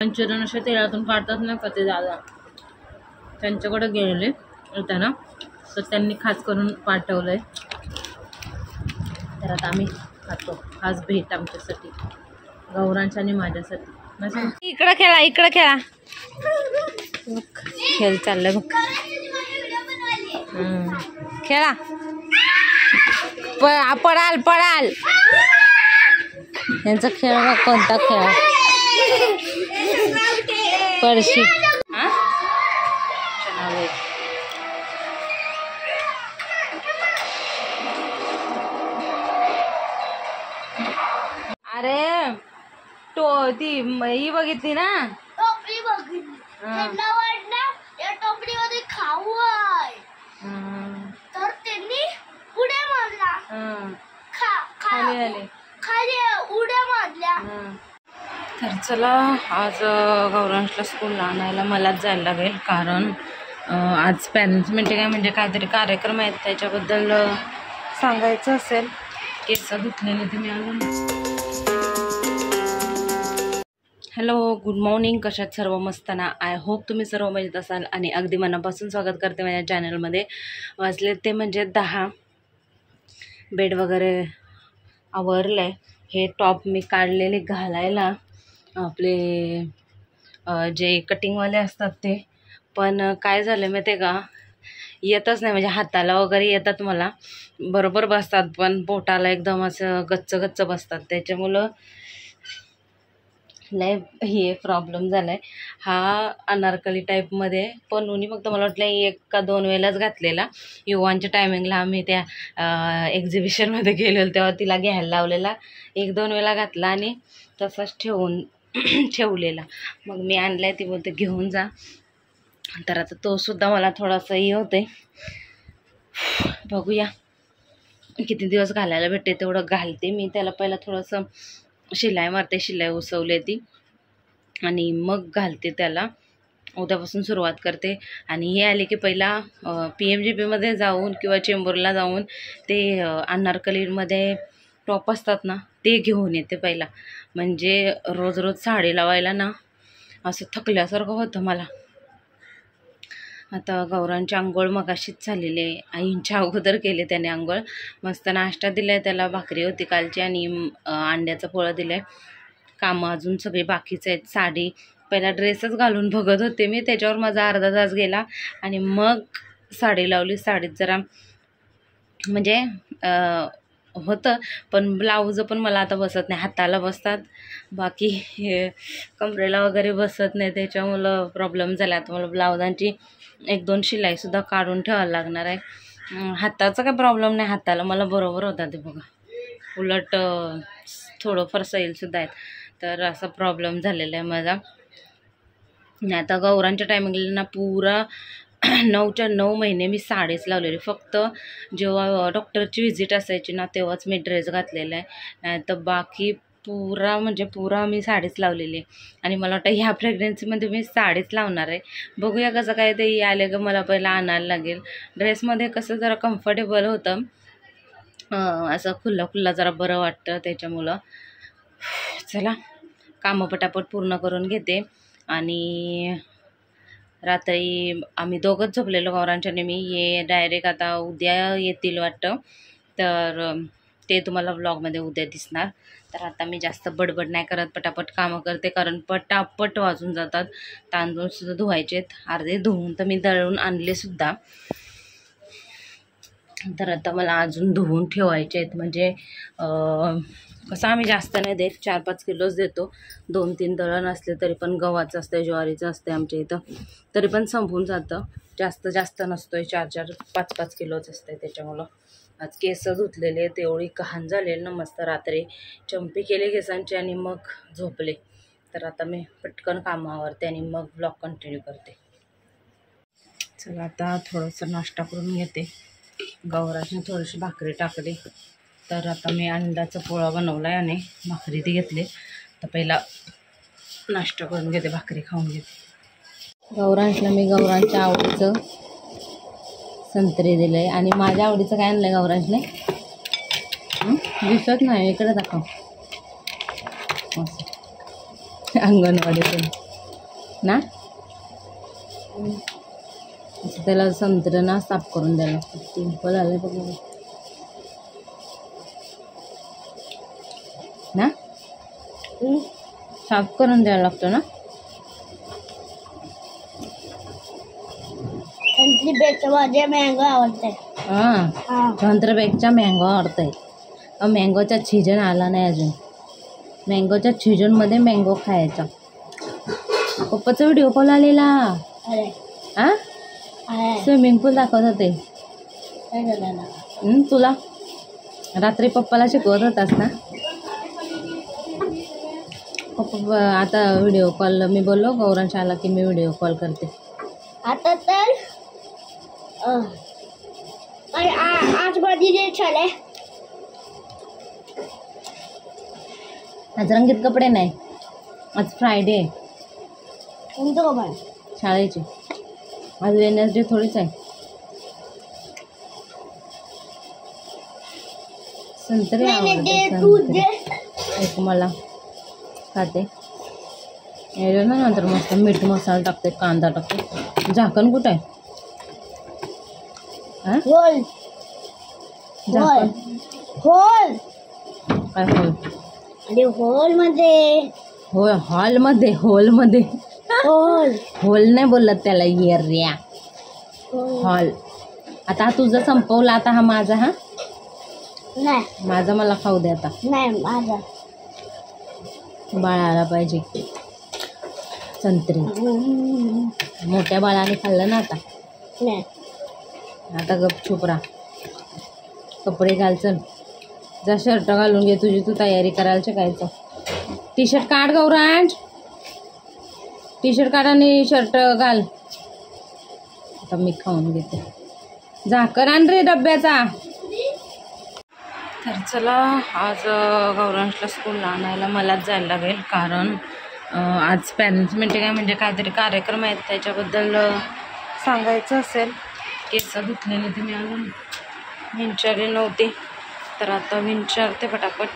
Manchurian असे तेलातून काढतात ना का ते दादा, त्यांच्याकडे गेलेले त्यांना, तर त्यांनी खास करून पाठवलंय. तर आता आम्ही खातो. खास भेट आमच्यासाठी, गौरांच्या आणि माझ्यासाठी. इकडं खेळा, इकडं खेळा. खेळ चाललंय बघ. खेळा. पडाल पडाल. यांचा खेळ बघ, कोणता खेळ. पडशी. अरे ती ही बघितली ना, टोपली बघितली. त्यांना वाटलं या टोपलीमध्ये खाऊ आहे, तर त्यांनी उड्या मारला. खाली आले, खाली उड्या मारल्या. तर चला, आज गौरांशला स्कूलला आणायला मलाच जायला लागेल, कारण आज पॅरेंट्स मीटिंग आहे, म्हणजे काहीतरी कार्यक्रम आहेत, त्याच्याबद्दल सांगायचं असेल. केस धुतलेले तुम्ही अजून. Hello, good morning. कशात सर्व मस्त ना? आय होप तुम्ही सर्व मजेत असाल आणि अगदी मनापासून स्वागत करते माझ्या चॅनलमध्ये. वाजले ते म्हणजे 10. बेड वगैरे आवरलं आहे. हे टॉप मी काढलेले घालायला, आपले जे कटिंगवाले असतात ते, पण काय झालं माहिती आहे का, येतच नाही. म्हणजे हाताला वगैरे येतात मला, बरोबर बसतात, पण पोटाला एकदम असं गच्च गच्च बसतात. त्याच्यामुळं लय हे प्रॉब्लेम झाला आहे. हा अनारकली टाईपमध्ये, पण उनी फक्त मला वाटलं 1 का 2 वेळेलाच घातलेला. युवांच्या टायमिंगला आम्ही त्या एक्झिबिशनमध्ये गेलेलो, तेव्हा तिला घ्यायला लावलेला. 1-2 वेळा घातला आणि तसाच ठेवलेला. मग मी आणलाय, ती बोलते घेऊन जा. तर आता तो सुद्धा मला थोडासा हे होते. बघूया किती दिवस घालायला भेटते तेवढं घालते मी. त्याला पहिला थोडंसं शिलाई मारते, शिलाई उसवले ती, आणि मग घालते त्याला. उद्यापासून सुरुवात करते. आणि हे आले की पहिला PMGPमध्ये जाऊन किंवा चेंबूरला जाऊन ते अनारकलीमध्ये टॉप असतात ना, ते घेऊन येते पहिला. म्हणजे रोज रोज साडी लावायला ना असं थकल्यासारखं होतं मला. आता गौरांची आंघोळ मगाशीच झालेली आहे. आईंच्या अगोदर केले त्याने आंघोळ. मस्त नाश्ता दिला आहे त्याला. भाकरी होती कालची आणि अंड्याचं पोळं दिलं आहे. कामं अजून सगळे बाकीचे आहेत. साडी पहिला ड्रेसच घालून बघत होते मी, त्याच्यावर माझा अर्धा तास गेला आणि मग साडी लावली. साडीत जरा म्हणजे होतं, पण ब्लाऊज पण मला आता बसत नाही. हाताला बसतात, बाकी हे कमरेला वगैरे बसत नाही. त्याच्यामुळं प्रॉब्लेम झाला. आता मला ब्लाऊजांची 1-2 शिलाईसुद्धा काढून ठेवायला लागणार आहे. हाताचा काय प्रॉब्लेम नाही, हाताला मला बरोबर होता ते बघा. उलट थोडंफार सैलसुद्धा आहेत. तर असा प्रॉब्लेम झालेला आहे माझा. आता गौरांच्या टायमिंगला ना पुरा 9च्या 9 महिने मी साडीच लावलेली. फक्त जेव्हा डॉक्टरची व्हिजिट असायची ना, तेव्हाच मी ड्रेस घातलेला आहे. नाही तर बाकी पुरा मी साडीच लावलेली आहे. आणि मला वाटतं ह्या प्रेग्नन्सीमध्ये मी साडीच लावणार आहे. बघूया कसं काय ते आले का मला पहिला आणायला लागेल. ड्रेसमध्ये कसं जरा कम्फर्टेबल होतं, असं खुल्ला जरा बरं वाटतं. त्याच्यामुळं चला, कामं पटापट पूर्ण करून घेते. आणि रात्री आम्ही दोघंच झोपलेलो, गौरांच्याने मी. ये डायरेक्ट आता उद्या येतील वाटतं, तर ते तुम्हाला व्लॉगमध्ये उद्या दिसणार. तर आता मी जास्त बडबड नाही करत, पटापट कामं करते, कारण पटापट वाजून जातात. तांदूळसुद्धा धुवायचे आहेत, अर्धे धुवून तर मी दळून आणलेसुद्धा. तर आता मला अजून धुवून ठेवायचे आहेत. म्हणजे कसं आम्ही जास्त नाही देत, 4-5 किलोच देतो. 2-3 दळण असले तरी पण, गव्हाचं असतं, ज्वारीचं असतं आमच्या इथं, तरी पण संपून जातं. जास्त नसतोय, 4-4, 5-5 किलोच असतं. त्याच्यामुळं आज केस धुतलेले, तेवढी घाण झालेली ना मस्त. रात्री चंपी केले केसांची आणि मग झोपले. तर आता मी पटकन कामं आवरते आणि मग ब्लॉग कंटिन्यू करते. चला, आता थोडंसं नाश्ता करून घेते. गौरांनी थोडीशी भाकरी टाकली, तर आता मी अंड्याचा पोळा बनवला आहे आणि भाकरी ती घेतली. तर पहिला नाश्ता करून घेते, भाकरी खाऊन घेते. गौरांशला मी गौरांच्या आवडीचं संत्री दिलं आहे आणि माझ्या आवडीचं काय आणलं आहे गौरांशने, दिसत नाही, इकडे दाखव. अंगणवाडीतून ना. त्याला संत्र ना साफ करून द्यायला लागतं. पिंपल आले बघ ना, साफ करून द्यायला लागतो ना. माझे मँगो आवडते. हां, संत्र्यापेक्षा मँगो आवडतंय. मँगोचा सीजन आला नाही अजून. मँगोच्या सीजनमध्ये मँगो खायचा. पप्पाचा व्हिडिओ कॉल आलेला. हां, स्विमिंग पूल दाखवत होते तुला. रात्री पप्पाला शिकवत होतास ना. पप्पा आता व्हिडिओ कॉल मी बोललो गौरांश आला की मी व्हिडिओ कॉल करते. आता तर आज माझी जे झाले आज रंगीत कपडे नाही. आज फ्रायडे आहे. कोणतं बाबा शाळेची. आज वेडनेसडे थोडीच आहे. संत्री आवडते. एक मला खाते ना. नंतर मस्त मीठ मसाला टाकते, कांदा टाकते. झाकण कुठं आहे? होल झाकण होल काय होल? आणि होलमध्ये होय, हॉलमध्ये. होलमध्ये होल होल नाही बोलत त्याला. येर्या हॉल. आता हा तुझा संपवला. आता हा माझा. हा नाही माझा मला खाऊ दे आता. नाही माझा बाळाला पाहिजे संत्री. मोठ्या बाळाने खाल्लं ना. आता नाही. आता गपचूप राहा. कपडे घाल. चल जा शर्ट घालून घे. तुझी तू तयारी करायला शिकायचं. टी शर्ट काढ गौरांश. टी शर्ट काढ आणि शर्ट घाल. आता मी खाऊन घेते. झाकण आण रे डब्याचा. तर चला आज गौरांशला स्कूलला आणायला मलाच जायला लागेल. कारण आज पॅरेंट्स मीटिंग आहे. म्हणजे काहीतरी कार्यक्रम आहेत त्याच्याबद्दल सांगायचं असेल. केस धुतलेले ते मी अजून विंचारले नव्हते. तर आता विंचारते पटापट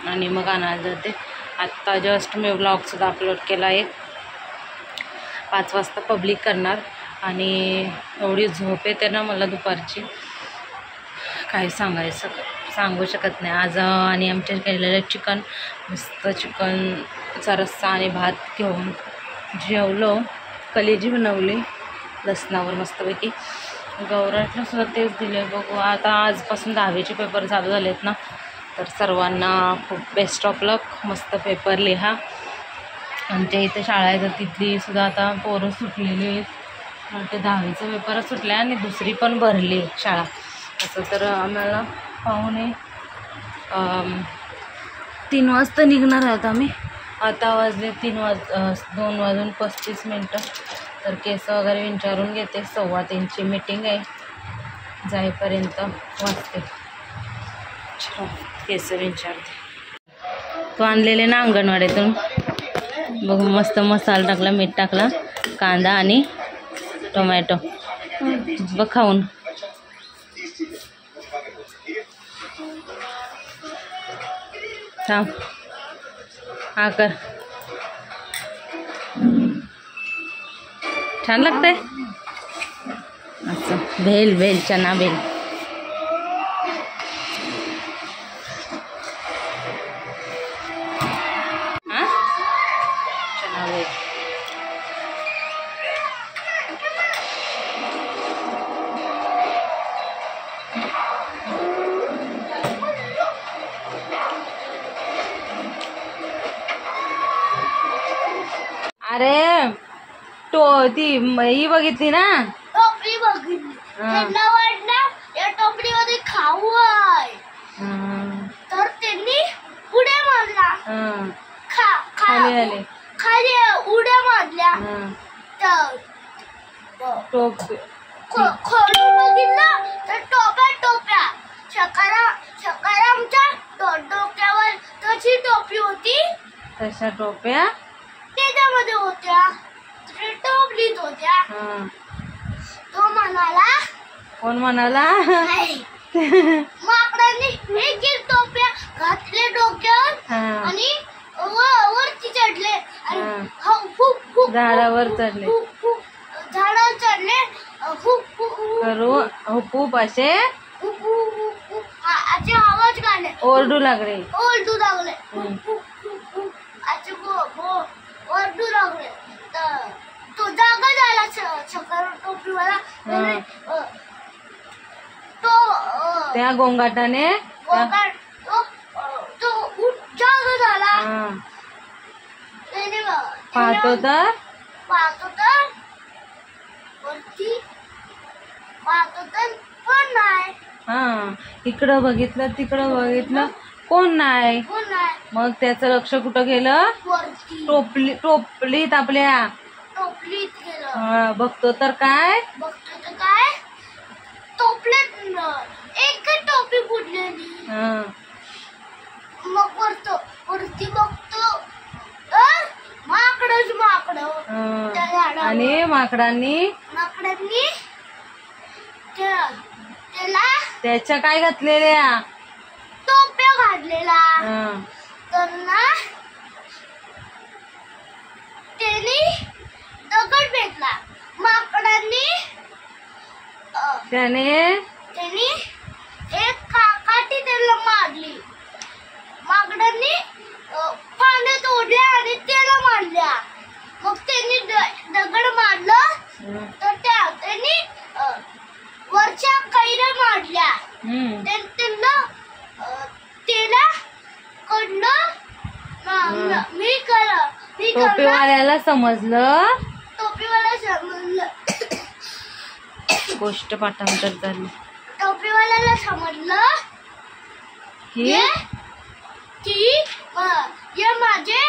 आणि मग आणायला जाते. आत्ता जस्ट मी व्लॉगसुद्धा अपलोड केला आहे. 5 वाजता पब्लिक करणार. आणि एवढी झोप येते ना मला दुपारची, काय सांगू शकत नाही. आज आणि आमच्या केलेलं चिकन, मस्त चिकनचा रस्सा आणि भात घेऊन जेवलो. कलेजी बनवली लसणावर मस्तपैकी. गौरांशला सुद्धा तेच दिले. बघू आता आजपासून 10वीचे पेपर चालू झाले आहेत ना. तर सर्वांना खूप बेस्ट ऑफ लक. मस्त पेपर लिहा. आमच्या इथे शाळा आहे तर तिथली सुद्धा आता पोरं सुटलेली आहेत. ते 10वीचा पेपरच सुटला आहे आणि दुसरी पण भरली शाळा. असं तर आम्हाला पाहुणे 3 वाजता निघणार आहोत आम्ही. आता वाजले 2:35. तर केस वगैरे विचारून घेते. 2:15ची मीटिंग आहे. जाईपर्यंत वाजते. केस विचारते. तो आणलेले ना अंगणवाडीतून. बघ मस्त मसाला टाकला, मीठ टाकला, कांदा आणि टोमॅटो. बघ खाऊन. थांब हा कर. छान लागतंय असं. भेल चना भेल. हां चना भेल. अरे ती ही बघितली ना, टोपली बघितली. त्यांना वाटलं या टोपलीमध्ये खाऊ आहे. तर त्यांनी उड्या मारला. खाली उड्या मारल्या. तर खोलून बघितलं तर टोप्या. सकारामच्या डोक्यावर तशी टोपी होती. तशा टोप्या त्याच्यामध्ये होत्या. टोपलीत होत्या. तो म्हणाला. कोण म्हणाला? माकडांनी एक टोप्या घातले डोक्यावर आणि वरती चढले आणि हा. खूप खूप झाडावर चढले. झाडावर चढले करू खूप असे असे आवाज काढले ओरडू लागले. ओरडू लागले असे ओरडू लागले. तर तो जागा झाला चक्कर टोपीवाला. तो त्या गोंगाटाने तो जागा झाला. पाहतो तर वरती पाहतो तर कोण नाही. इकडं बघितलं तिकडं बघितलं कोण नाही. मग त्याचं लक्ष कुठं गेलं. वरती टोपलीत आपल्या. टोपलीत गेलं. बघतो तर काय टोपलीत एक टोपी फुटलेली. मग वरती बघतो तर माकड आणि माकडांनी त्याला त्याच्या काय घातलेल्या टोप्या घातलेला. तर ना त्याने दगड भेटला. माकडांनी त्याने एक काठी त्याला मारली. माकडांनी पाण्यात ओढल्या आणि त्याला मारल्या. मग त्यांनी दगड मारलं तर त्यांनी वरच्या कैऱ्या मारल्या. त्याला कडलं मी टोपीवाल्याला समजलं. गोष्ट पाठांतर झाली. टोपीवाल्याला समजलं की हे माझे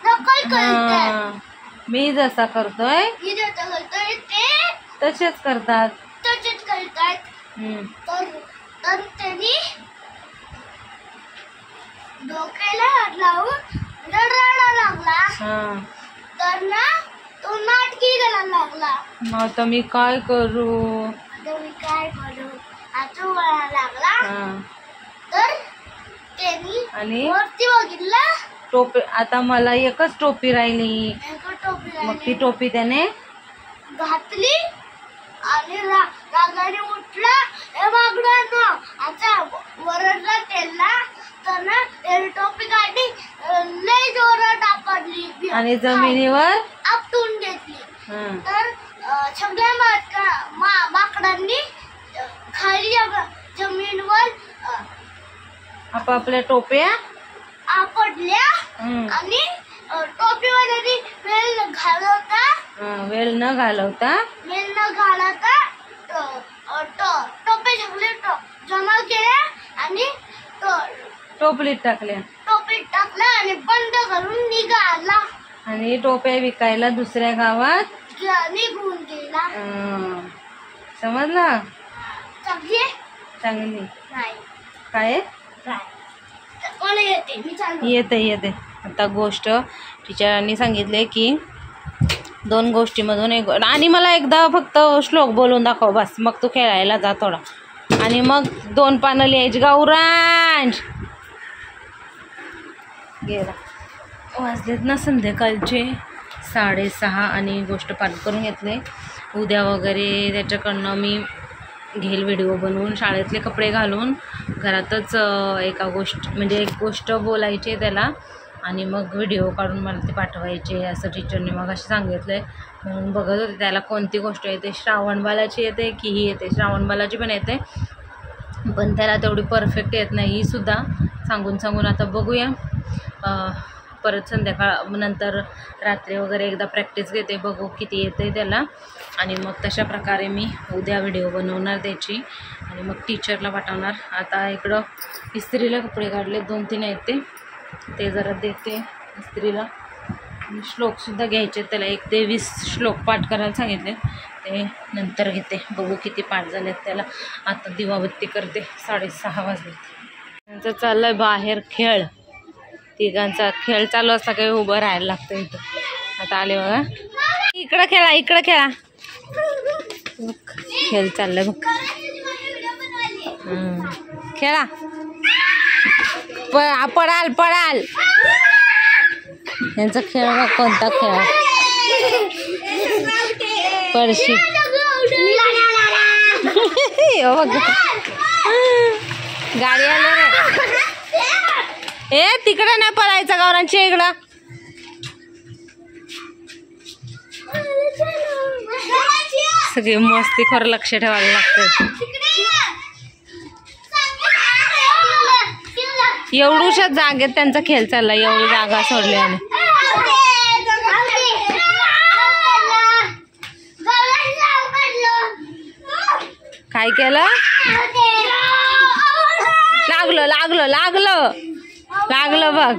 नकल करतात. मी जसा करतोय ते तसेच करतात. तर त्यांनी डोक्याला हात लावून रडायला लागला. तर ना तो नाटकी करायला लागला. आता मी काय करू. आता वळायला लागला. तर त्यांनी आणि वरती बघितलं. टोपी आता मला एकच टोपी राहिली. मग ती टोपी त्याने घातली आणि रागाने उठला. हे मागडांना आता वरडला त्याला. तर ना त्याने टोपी काढली लय जोरात आपटली आणि जमिनीवर आपटून घेतली. तर सगळ्या माकडांनी खाली जमिनीवर आपापल्या टोप्या आपटल्या. आणि टोपीवाल्याने वेळ न घालवता टोपे सगळे जमा केल्या आणि टोपलीत टाकल्या. आणि बंद करून निघाला. आणि टोप्या विकायला दुसऱ्या गावात निघून गेला. समजलं. चांगली काय येते. आता गोष्ट टीचरांनी सांगितले की 2 गोष्टीमधून एक. आणि मला एकदा फक्त श्लोक बोलून दाखव बस. मग तू खेळायला जा थोडा. आणि मग 2 पानं लिहायची. गौरांश गेला. वाजलेत ना संध्याकाळचे 6:30 आणि गोष्ट पाठ करून घेतले. उद्या वगैरे त्याच्याकडनं मी घेईल व्हिडिओ बनवून. शाळेतले कपडे घालून घरातच एक गोष्ट बोलायची आहे त्याला. आणि मग व्हिडिओ काढून मला ते पाठवायचे असं टीचरने मग असे सांगितलं आहे. म्हणून बघत होते त्याला कोणती गोष्ट येते. श्रावणबालाची येते की ही येते. श्रावणबालाची पण येते पण त्याला तेवढी परफेक्ट येत नाही. ही सुद्धा सांगून आता बघूया. परत नंतर रात्री वगैरे एकदा प्रॅक्टिस घेते. बघू किती येते त्याला. आणि मग तशा प्रकारे मी उद्या व्हिडिओ बनवणार त्याची. आणि मग टीचरला पाठवणार. आता इकडं इस्त्रीला कपडे काढले 2-3 आहेत ते जरा देते इस्त्रीला. श्लोकसुद्धा घ्यायचे. त्याला 1 ते 20 श्लोक पाठ करायला सांगितले. ते नंतर घेते. बघू किती पाठ झालेत त्याला. आता दिवाबत्ती करते. 6:30 वाजले. त्यांचं चाललं आहे बाहेर खेळ. तिघांचा खेळ चालू असता काही उभं राहायला लागतं इथं. आता आले बघा. इकडं खेळा. खेळ चाललाय बघ. खेळा. पडाल यांचा खेळ बघ, कोणता खेळ? पळशी. हो बघ, गाडी आली रे. ए तिकडे नाही पळायचं, गौरांची इकडं. सगळी मस्ती खरं लक्ष ठेवायला लागतं. एवढूशा जागेत त्यांचा खेळ चालला, एवढी जागा सोडली आणि काय केलं? लागलं लागलं लागलं लागलं बघ.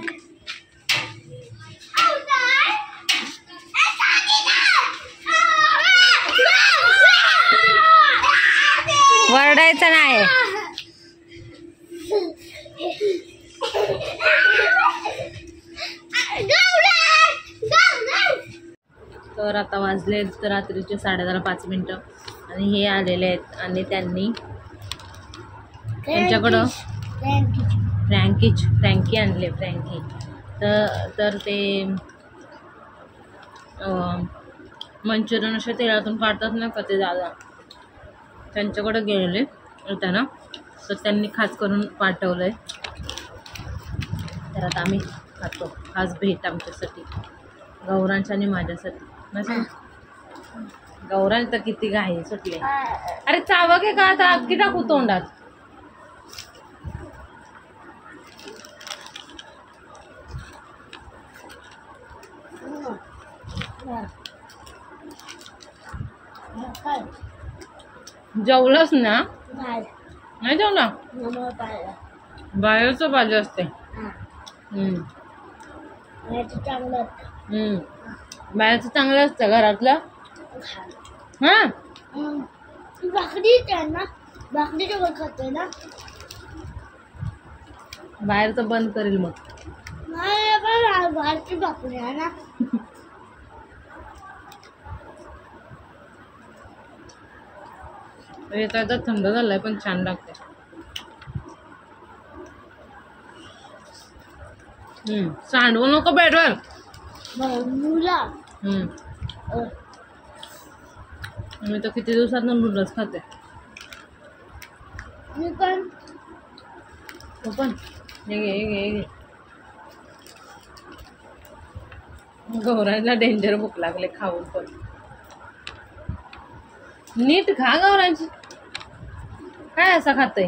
वरडायचं नाही. तर आता वाजले तर रात्रीचे 10:30 आणि हे आलेले आहेत आणि त्यांनी त्यांच्याकडं फ्रँकी आणले. फ्रँकी तर ते मंचुरियन असे तेलातून काढतात ना का ते दादा, त्यांच्याकडे गेलेले येताना, तर त्यांनी खास करून पाठवलंय. तर आता आम्ही खातो. खास भेट आमच्यासाठी, गौरांच्या आणि माझ्यासाठी. गौरांच तर किती घाई सुटले. अरे चावक आहे का आता? अख्खी टाकू तोंडात. जेवलंच ना? नाही जेवला? बाहेरचं भाजी असते. बाहेरचं चांगलं असतं, घरातलं हा. भाकरी त्यांना भाकरी जेवण खातोय ना. बाहेरचं बंद करेल मग. बाहेरची भाकरी आहे ना. येता येता थंड झालाय पण छान लागते. सांडवू नको बेडवर. मुला मी तर किती दिवसात नूडल्स खाते. मी पण. तो पण हे गौरांना डेंजर भूक लागले खाऊन पण. नीट खा गौरांची. काय असं खातंय?